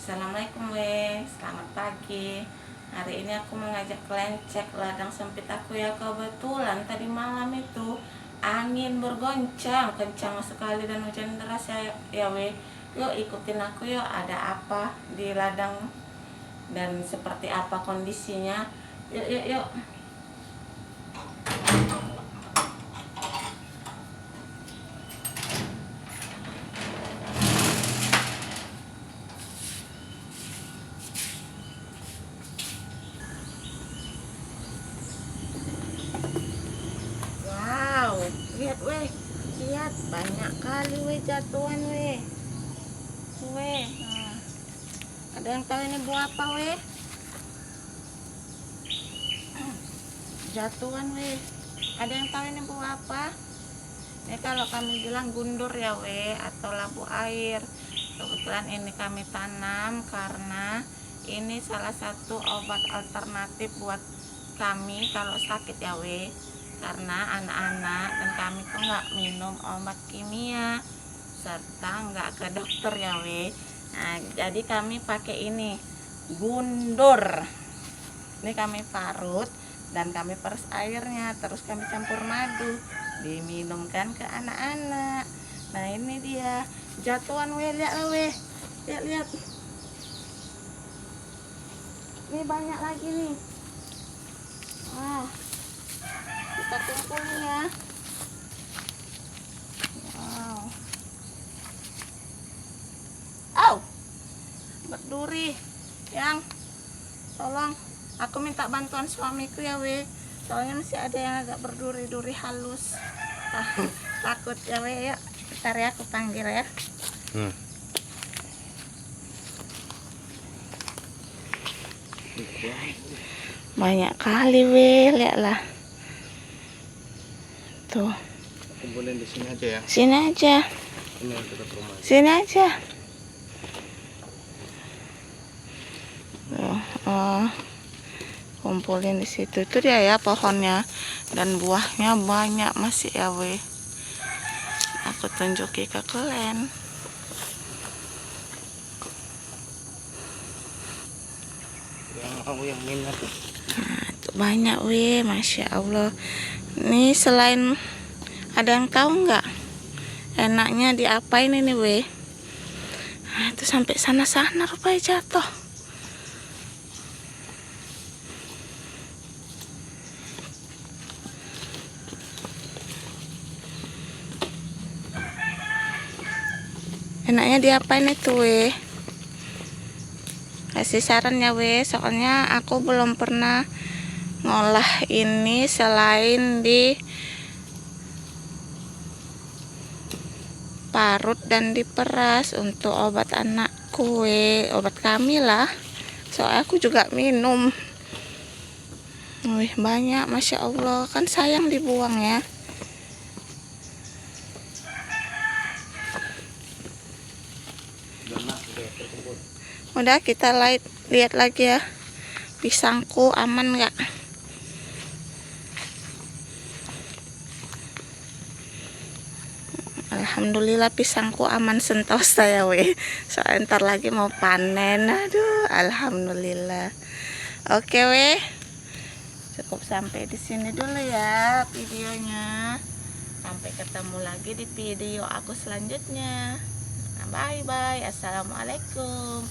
Assalamualaikum selamat pagi. Hari ini aku mengajak kalian cek ladang sempit aku ya. Kebetulan tadi malam itu angin bergoncang kencang sekali dan hujan deras ya Yuk ikutin aku yuk, ada apa di ladang dan seperti apa kondisinya. Yuk. Lihat banyak kali jatuhan nah, ada yang tahu ini buah apa jatuhan ada yang tahu ini buah apa? Ini kalau kami bilang gundur ya atau labu air. Kebetulan ini kami tanam karena ini salah satu obat alternatif buat kami kalau sakit ya karena anak-anak dan kami tuh nggak minum obat kimia serta nggak ke dokter ya nah jadi kami pakai ini gundur. Ini kami parut dan kami peres airnya, terus kami campur madu, diminumkan ke anak-anak. Nah ini dia jatuhan lihat ini banyak lagi nih. Kita kumpulin ya. Berduri yang tolong aku minta bantuan suamiku ya soalnya masih ada yang agak berduri-duri halus. Takut ya yuk bentar ya aku panggil ya. Banyak kali lihatlah tuh. Kumpulin di sini aja ya. Sini aja. Sini aja. Kumpulin di situ. Itu dia ya pohonnya dan buahnya banyak masih ya aku tunjuki ke kalian. Yang minat. Nah, itu banyak masya Allah. Ini selain ada yang tahu nggak enaknya diapain ini nah, itu sampai sana rupanya jatuh. Enaknya diapain itu kasih saran ya soalnya aku belum pernah ngolah ini selain di parut dan diperas untuk obat anakku obat kami lah, soalnya aku juga minum. Banyak masya Allah, kan sayang dibuang ya. Udah kita lihat lagi ya, pisangku aman nggak? Alhamdulillah pisangku aman sentosa ya soalnya ntar lagi mau panen. Aduh alhamdulillah. Oke cukup sampai di sini dulu ya videonya. Sampai ketemu lagi di video aku selanjutnya. Bye bye. Assalamualaikum.